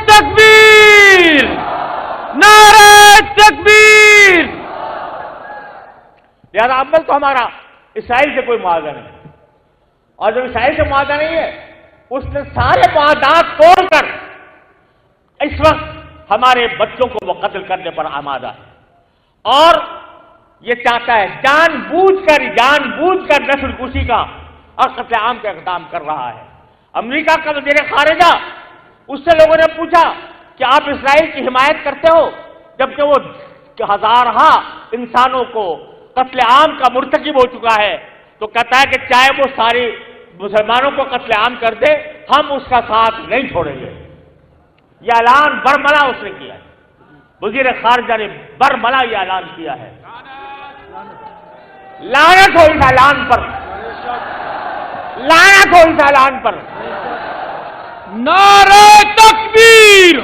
[SPEAKER 3] تکبیر، نعرہ تکبیر.
[SPEAKER 2] لہذا اول تو ہمارا اسرائیل سے کوئی معاہدہ نہیں، اور جب اسرائیل سے معاہدہ نہیں ہے اس نے سارے معاہدات توڑ کر اس وقت ہمارے بچوں کو وہ قتل کرنے پر آمادہ ہے اور یہ چاہتا ہے جان بوجھ کر نسل کشی کا اور قتل عام کا اقدام کر رہا ہے. امریکہ کا وزیر خارجہ، اس سے لوگوں نے پوچھا کہ آپ اسرائیل کی حمایت کرتے ہو جبکہ وہ ہزارہا انسانوں کو قتل عام کا مرتکب ہو چکا ہے، تو کہتا ہے کہ چاہے وہ ساری مسلمانوں کو قتل عام کر دے ہم اس کا ساتھ نہیں چھوڑیں گے. یہ اعلان برملا اس نے کیا ہے. وزیر خارجہ نے برملا یہ اعلان کیا ہے. لعنت ہو اس اعلان پر، لعنت ہو اس اعلان پر.
[SPEAKER 3] نعرہ تکبیر.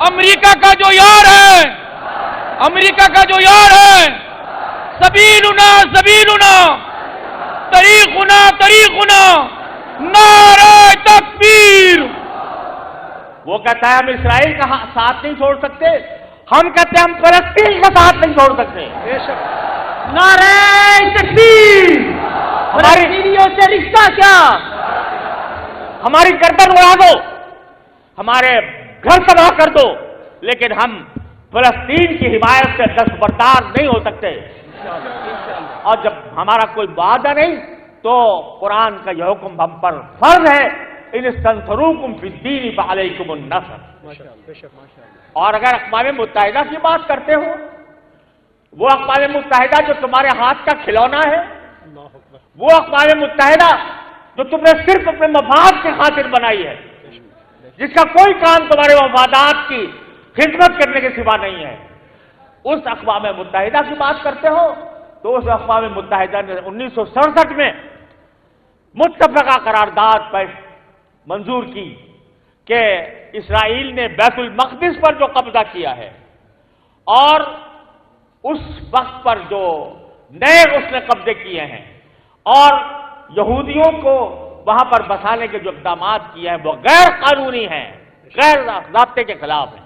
[SPEAKER 3] امریکہ کا جو یار ہے، امریکہ کا جو یار ہے، سبیلنا سبیلنا، طریقنا طریقنا، نعرہ تکبیر.
[SPEAKER 2] وہ کہتا ہے ہم اسرائیل کا ساتھ نہیں چھوڑ سکتے، ہم کہتے ہیں ہم فلسطین کا ساتھ نہیں چھوڑ سکتے.
[SPEAKER 3] نعرہ تکبیر.
[SPEAKER 2] فلسطینیوں سے رشتہ کیا؟ ہماری گردن اڑا دو، ہمارے گھر تباہ کر دو، لیکن ہم فلسطین کی حمایت سے دستبردار نہیں ہو سکتے. اور جب ہمارا کوئی وعدہ نہیں تو قرآن کا یہ حکم ہم پر فرض ہے، ان استنصروکم فی الدین فعلیکم النصر. اور اگر اقوام متحدہ کی بات کرتے ہو، وہ اقوام متحدہ جو تمہارے ہاتھ کا کھلونا ہے، وہ اقوام متحدہ جو تم نے صرف اپنے مفاد کی خاطر بنائی ہے، جس کا کوئی کام تمہارے مفادات کی خدمت کرنے کے سوا نہیں ہے، اس اقوام متحدہ کی بات کرتے ہو تو اس اقوام متحدہ نے 1967 میں متفقہ قرارداد پر منظور کی کہ اسرائیل نے بیت المقدس پر جو قبضہ کیا ہے اور اس وقت پر جو نئے اس نے قبضے کیے ہیں اور یہودیوں کو وہاں پر بسانے کے جو اقدامات کیے ہیں وہ غیر قانونی ہیں، غیر ضابطے کے خلاف ہیں.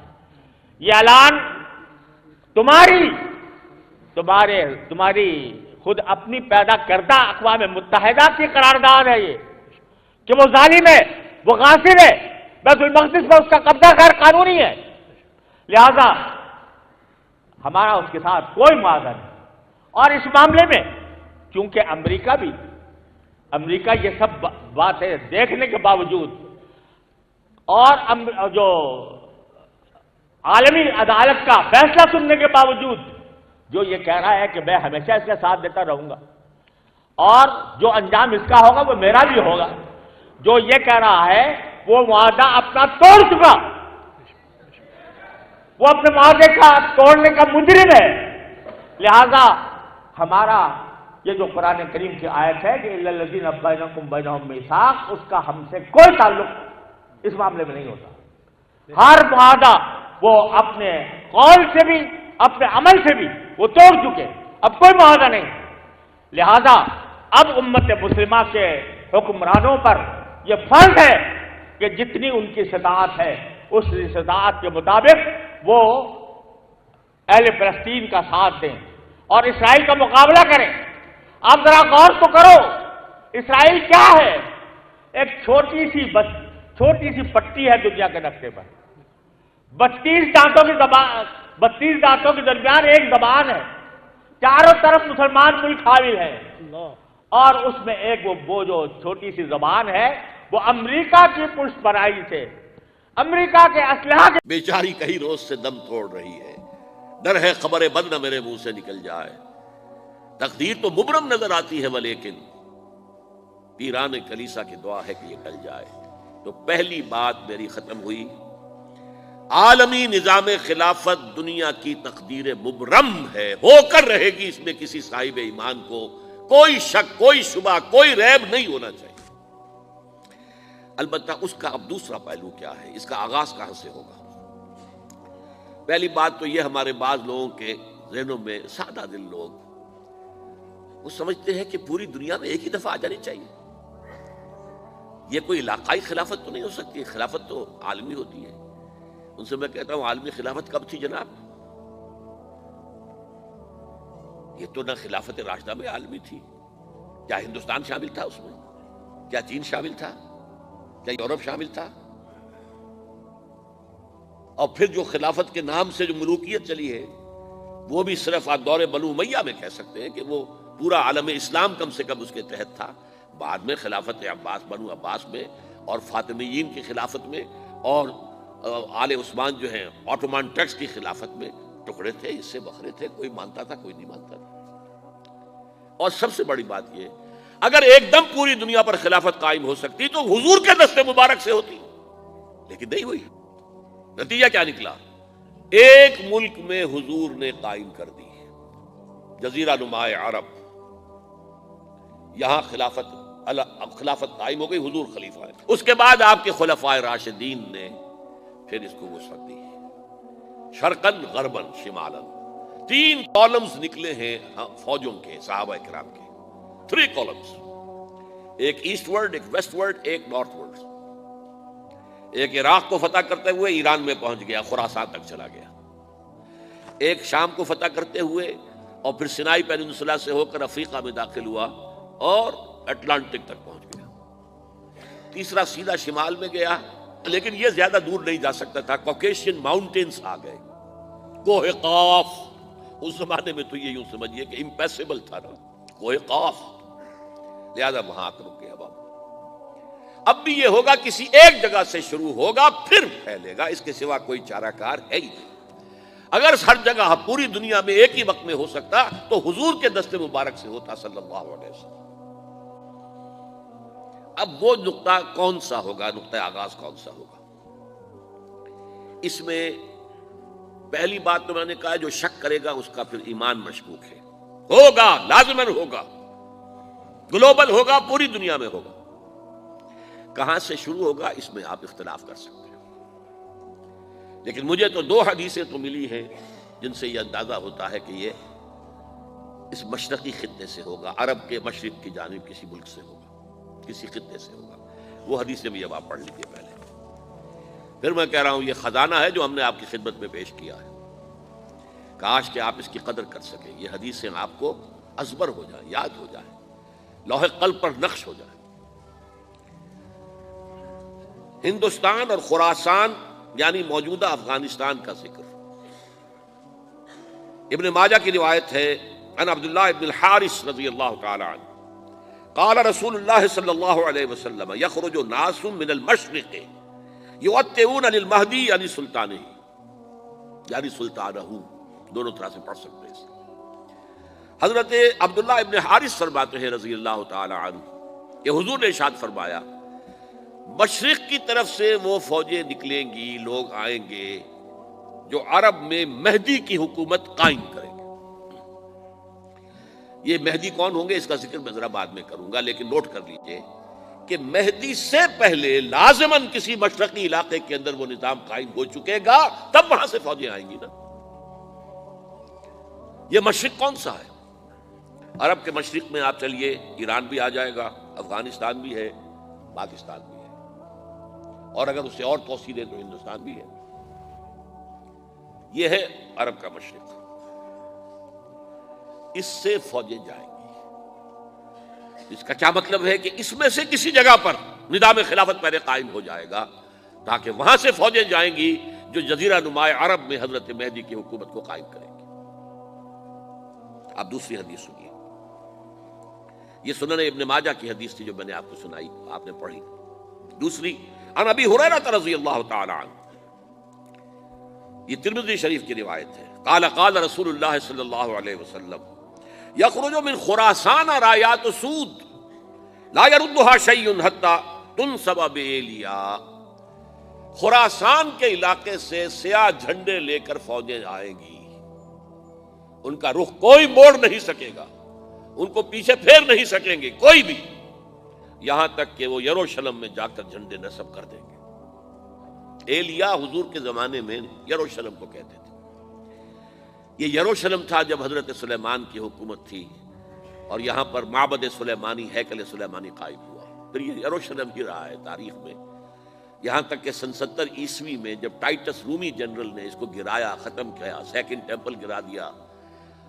[SPEAKER 2] یہ اعلان تمہاری خود اپنی پیدا کردہ اقوام متحدہ کی قرارداد ہے یہ کہ وہ ظالم ہے، وہ غاصب ہے، بیت المقدس پر اس کا قبضہ غیر قانونی ہے. لہذا ہمارا اس کے ساتھ کوئی معاہدہ نہیں. اور اس معاملے میں چونکہ امریکہ یہ سب باتیں دیکھنے کے باوجود اور جو عالمی عدالت کا فیصلہ سننے کے باوجود جو یہ کہہ رہا ہے کہ میں ہمیشہ اس کا ساتھ دیتا رہوں گا اور جو انجام اس کا ہوگا وہ میرا بھی ہوگا، جو یہ کہہ رہا ہے وہ معاہدہ اپنا توڑ چکا، وہ اپنے معاہدے کا توڑنے کا مجرم ہے۔ لہذا ہمارا یہ جو قرآن کریم کی آیت ہے کہ اِلَّا الَّذِينَ بَيْنَكُمْ بَيْنَهُم مِّيثَاق، اس کا ہم سے کوئی تعلق اس معاملے میں نہیں ہوتا۔ ہر معاہدہ وہ اپنے قول سے بھی اپنے عمل سے بھی وہ توڑ چکے، اب کوئی معاہدہ نہیں۔ لہذا اب امت مسلمہ کے حکمرانوں پر یہ فرض ہے کہ جتنی ان کی استطاعت ہے اس استطاعت کے مطابق وہ اہل فلسطین کا ساتھ دیں اور اسرائیل کا مقابلہ کریں۔ آپ ذرا غور تو کرو، اسرائیل کیا ہے؟ ایک چھوٹی سی پٹی ہے دنیا کے نقشے پر، 32 دانتوں کے درمیان ایک زبان ہے، چاروں طرف مسلمان ملک حاوی ہیں، اور اس میں ایک وہ جو چھوٹی سی زبان ہے وہ امریکہ کی پشت پناہی سے، امریکہ کے اسلحہ کے
[SPEAKER 4] بیچاری کہیں روز سے دم توڑ رہی ہے، ڈر ہے خبر بد نہ میرے منہ سے نکل جائے۔ تقدیر تو مبرم نظر آتی ہے ولیکن پیران کلیسا کی دعا ہے کہ یہ ٹل جائے۔ تو پہلی بات میری ختم ہوئی، عالمی نظام خلافت دنیا کی تقدیر مبرم ہے، ہو کر رہے گی، اس میں کسی صاحب ایمان کو کوئی شک، کوئی شبہ، کوئی ریب نہیں ہونا چاہیے۔ البتہ اس کا اب دوسرا پہلو کیا ہے، اس کا آغاز کہاں سے ہوگا؟ پہلی بات تو یہ، ہمارے بعض لوگوں کے ذہنوں میں، سادہ دل لوگ وہ سمجھتے ہیں کہ پوری دنیا میں ایک ہی دفعہ آ جانی چاہیے، یہ کوئی علاقائی خلافت تو نہیں ہو سکتی، خلافت تو عالمی ہوتی ہے۔ ان سے میں کہتا ہوں عالمی خلافت کب تھی جناب؟ یہ تو نہ خلافت راشدہ میں عالمی تھی، کیا ہندوستان شامل تھا اس میں؟ کیا چین شامل تھا؟ کیا یورپ شامل تھا؟ اور پھر جو خلافت کے نام سے جو ملوکیت چلی ہے وہ بھی صرف آپ دور بنو امیہ میں کہہ سکتے ہیں کہ وہ پورا عالم اسلام کم سے کم اس کے تحت تھا۔ بعد میں خلافت عباس، بنو عباس میں اور فاطمیین کی خلافت میں اور آل عثمان جو ہیں آٹومان ٹرکس کی خلافت میں ٹکڑے تھے، اس سے بکھرے تھے، کوئی مانتا تھا کوئی نہیں مانتا تھا۔ اور سب سے بڑی بات یہ، اگر ایک دم پوری دنیا پر خلافت قائم ہو سکتی تو حضور کے دست مبارک سے ہوتی، لیکن نہیں ہوئی۔ نتیجہ کیا نکلا؟ ایک ملک میں حضور نے قائم کر دی، جزیرہ نما عرب، یہاں خلافت قائم ہو گئی، حضور خلیفہ ہے۔ اس کے بعد آپ کے خلفائے راشدین نے پھر اس کو وسعت دی، شرقاً غرباً شمالاً۔ 3 کالمز نکلے ہیں فوجوں کے، صحابہ کرام کے، 3 کالمز، ایک ایسٹ ورڈ، ایک ویسٹ ورڈ، ایک نارتھ ورڈ۔ ایک عراق کو فتح کرتے ہوئے ایران میں پہنچ گیا، خراسان تک چلا گیا۔ ایک شام کو فتح کرتے ہوئے اور پھر سینائی پیننسولا سے ہو کر افریقہ میں داخل ہوا اور اٹلانٹک تک پہنچ گیا۔ تیسرا سیدھا شمال میں گیا، لیکن یہ زیادہ دور نہیں جا سکتا تھا، کوکیشین ماؤنٹینز آ گئے، کوہ قاف۔ اس زمانے میں تو یہ یوں سمجھیے کہ امپیسیبل تھا نا، کوہ قاف، لہذا وہاں آ کر رک گیا۔ اب بھی یہ ہوگا، کسی ایک جگہ سے شروع ہوگا پھر پھیلے گا، اس کے سوا کوئی چارہ کار ہے ہی نہیں۔ اگر ہر جگہ پوری دنیا میں ایک ہی وقت میں ہو سکتا تو حضور کے دست مبارک سے ہوتا صلی اللہ علیہ وسلم۔ اب وہ نقطہ کون سا ہوگا، نقطہ آغاز کون سا ہوگا؟ اس میں پہلی بات تو میں نے کہا، جو شک کرے گا اس کا پھر ایمان مشکوک ہے۔ ہوگا، لازماً ہوگا، گلوبل ہوگا، پوری دنیا میں ہوگا۔ کہاں سے شروع ہوگا اس میں آپ اختلاف کر سکتے ہیں، لیکن مجھے تو 2 حدیثیں تو ملی ہیں جن سے یہ اندازہ ہوتا ہے کہ یہ اس مشرقی خطے سے ہوگا، عرب کے مشرق کی جانب کسی ملک سے ہوگا، کسی خطے سے ہوگا۔ وہ حدیثیں بھی اب آپ پڑھ لیجیے پہلے، پھر میں کہہ رہا ہوں یہ خزانہ ہے جو ہم نے آپ کی خدمت میں پیش کیا ہے، کاش کہ آپ اس کی قدر کر سکیں، یہ حدیثیں آپ کو ازبر ہو جائیں، یاد ہو جائیں، لوح قلب پر نقش ہو جائیں۔ ہندوستان اور خراسان یعنی موجودہ افغانستان کا ذکر ابن ماجہ کی روایت ہے، عن عبداللہ ابن الحارث رضی اللہ تعالی عنہ قال رسول اللہ صلی اللہ علیہ وسلم یخرج ناس من المشرق یؤتئون للمہدی یعنی سلطانہ، یعنی سلطانہ، دونوں طرح سے پڑھ سکتے ہیں۔ حضرت عبداللہ ابن حارث فرماتے ہیں رضی اللہ تعالی عنہ کہ حضور نے ارشاد فرمایا مشرق کی طرف سے وہ فوجیں نکلیں گی، لوگ آئیں گے جو عرب میں مہدی کی حکومت قائم کریں گے۔ یہ مہدی کون ہوں گے اس کا ذکر میں ذرا بعد میں کروں گا، لیکن نوٹ کر لیجئے کہ مہدی سے پہلے لازماً کسی مشرقی علاقے کے اندر وہ نظام قائم ہو چکے گا، تب وہاں سے فوجیں آئیں گی نا۔ یہ مشرق کون سا ہے؟ عرب کے مشرق میں آپ چلیے ایران بھی آ جائے گا، افغانستان بھی ہے، پاکستان بھی ہے، اور اگر اسے اور توسیع دیں تو ہندوستان بھی ہے۔ یہ ہے عرب کا مشرق، اس سے فوجیں جائیں گی۔ اس کا کیا مطلب ہے کہ اس میں سے کسی جگہ پر نظام خلافت پہلے قائم ہو جائے گا تاکہ وہاں سے فوجیں جائیں گی جو جزیرہ نما عرب میں حضرت مہدی کی حکومت کو قائم کریں گی۔ اب دوسری حدیث سنیے، یہ سنن ابن ماجہ کی حدیث تھی جو میں نے آپ کو سنائی، آپ نے پڑھی۔ دوسری عن ابی ہریرہ رضی اللہ تعالی عنہ، یہ ترمذی شریف کی روایت ہے، قال قال رسول اللہ صلی اللہ علیہ وسلم یخرج من خراسان رایات سود لا يردها شیء حتی تنصب بایلیا۔ خراسان کے علاقے سے سیاہ جھنڈے لے کر فوجیں آئیں گی، ان کا رخ کوئی موڑ نہیں سکے گا، ان کو پیچھے پھیر نہیں سکیں گے کوئی بھی، یہاں تک کہ وہ یروشلم میں جا کر جھنڈے نصب کر دیں گے۔ ایلیا حضور کے زمانے میں یروشلم کو کہتے تھے۔ یہ یروشلم تھا جب حضرت سلیمان کی حکومت تھی اور یہاں پر معبد سلیمانی، ہیکل سلیمانی قائم ہوا، پھر یہ یروشلم ہی رہا ہے تاریخ میں، یہاں تک کہ سن 70 عیسوی میں جب ٹائٹس رومی جنرل نے اس کو گرایا، ختم کیا، سیکنڈ ٹیمپل گرا دیا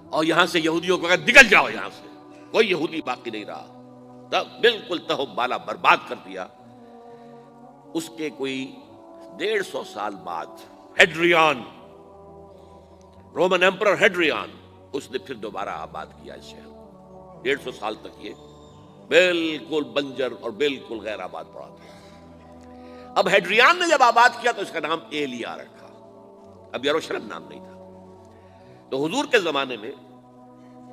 [SPEAKER 4] اور یہاں سے یہودیوں کو کہا نکل جاؤ یہاں سے، کوئی یہودی باقی نہیں رہا، تب بالکل تہو بالا برباد کر دیا۔ اس کے کوئی 150 سال بعد ہیڈریان، رومن ایمپرر ہیڈریان، اس نے پھر دوبارہ آباد کیا اس شہر کو۔ 150 سال تک یہ بالکل بنجر اور بالکل غیر آباد پڑا تھا۔ اب ہیڈریان نے جب آباد کیا تو اس کا نام ایلیا رکھا، اب یروشلم نام نہیں تھا۔ تو حضور کے زمانے میں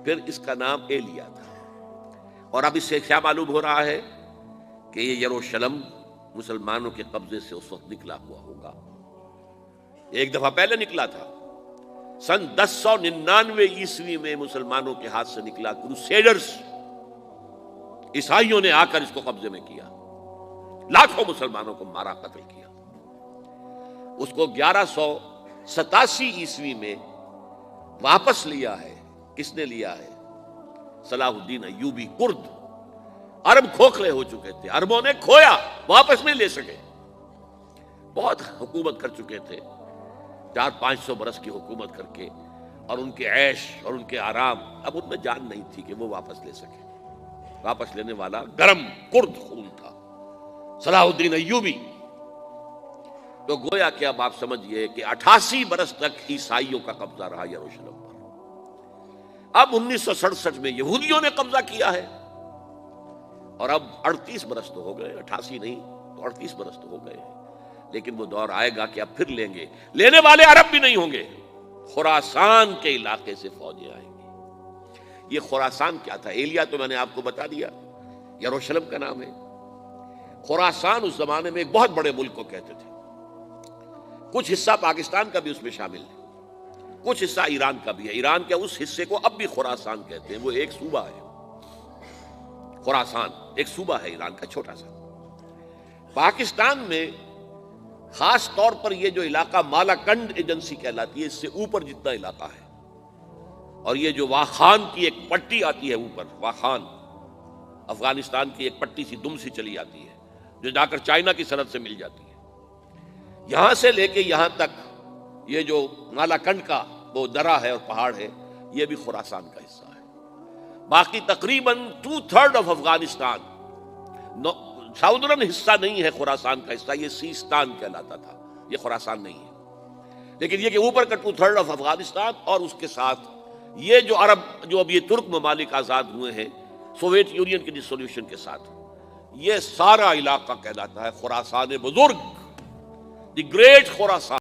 [SPEAKER 4] پھر اس کا نام ایلیا تھا، اور اب اس سے کیا معلوم ہو رہا ہے کہ یہ یروشلم مسلمانوں کے قبضے سے اس وقت نکلا ہوا ہوگا۔ ایک دفعہ پہلے نکلا تھا، سن 1099 عیسوی میں مسلمانوں کے ہاتھ سے نکلا، کروسیڈرز، عیسائیوں نے آ کر اس کو قبضے میں کیا، لاکھوں مسلمانوں کو مارا، قتل کیا۔ اس کو 1187 عیسوی میں واپس لیا ہے۔ کس نے لیا ہے؟ صلاح الدین ایوبی، کرد۔ عرب کھوکھلے ہو چکے تھے، عربوں نے کھویا، واپس نہیں لے سکے، بہت حکومت کر چکے تھے، 400-500 برس کی حکومت کر کے، اور ان کے عیش اور ان کے آرام، اب ان میں جان نہیں تھی کہ وہ واپس لے سکے۔ واپس لینے والا گرم کرد خون تھا، صلاح الدین ایوبی۔ تو گویا کہ اب آپ سمجھئے کہ 88 برس تک عیسائیوں کا قبضہ رہا یروشلم پر۔ اب 1967 میں یہودیوں نے قبضہ کیا ہے، اور اب 38 برس تو ہو گئے، 88 نہیں تو 38 برس تو ہو گئے ہیں، لیکن وہ دور آئے گا کہ اب پھر لیں گے، لینے والے عرب بھی نہیں ہوں گے، خراسان کے علاقے سے فوجیں آئیں گی۔ یہ خراسان کیا تھا؟ ایلیا تو میں نے آپ کو بتا دیا، یروشلم کا نام ہے۔ خراسان اس زمانے میں ایک بہت بڑے ملک کو کہتے تھے، کچھ حصہ پاکستان کا بھی اس میں شامل ہے، کچھ حصہ ایران کا بھی ہے۔ ایران کے اس حصے کو اب بھی خراسان کہتے ہیں، وہ ایک صوبہ ہے، خراسان ایک صوبہ ہے ایران کا چھوٹا سا۔ پاکستان میں خاص طور پر یہ جو علاقہ مالاکنڈ ایجنسی کہلاتی ہے، اس سے اوپر جتنا علاقہ ہے، اور یہ جو واخان کی ایک پٹی آتی ہے اوپر، واخان افغانستان کی ایک پٹی سی دم سی چلی آتی ہے جو جا کر چائنا کی سرحد سے مل جاتی ہے، یہاں سے لے کے یہاں تک یہ جو مالاکنڈ کا وہ درہ ہے اور پہاڑ ہے، یہ بھی خراسان کا حصہ ہے۔ باقی تقریباً 2/3 آف افغانستان، ساؤدرن حصہ نہیں ہے خراسان کا حصہ، یہ سیستان کہلاتا تھا، یہ خراسان نہیں ہے، لیکن یہ کہ اوپر کا 2/3 آف افغانستان اور اس کے ساتھ یہ جو عرب جو اب یہ ترک ممالک آزاد ہوئے ہیں سوویت یونین کے ڈسولوشن کے ساتھ، یہ سارا علاقہ کہلاتا ہے خراسان بزرگ، دی گریٹ خراسان۔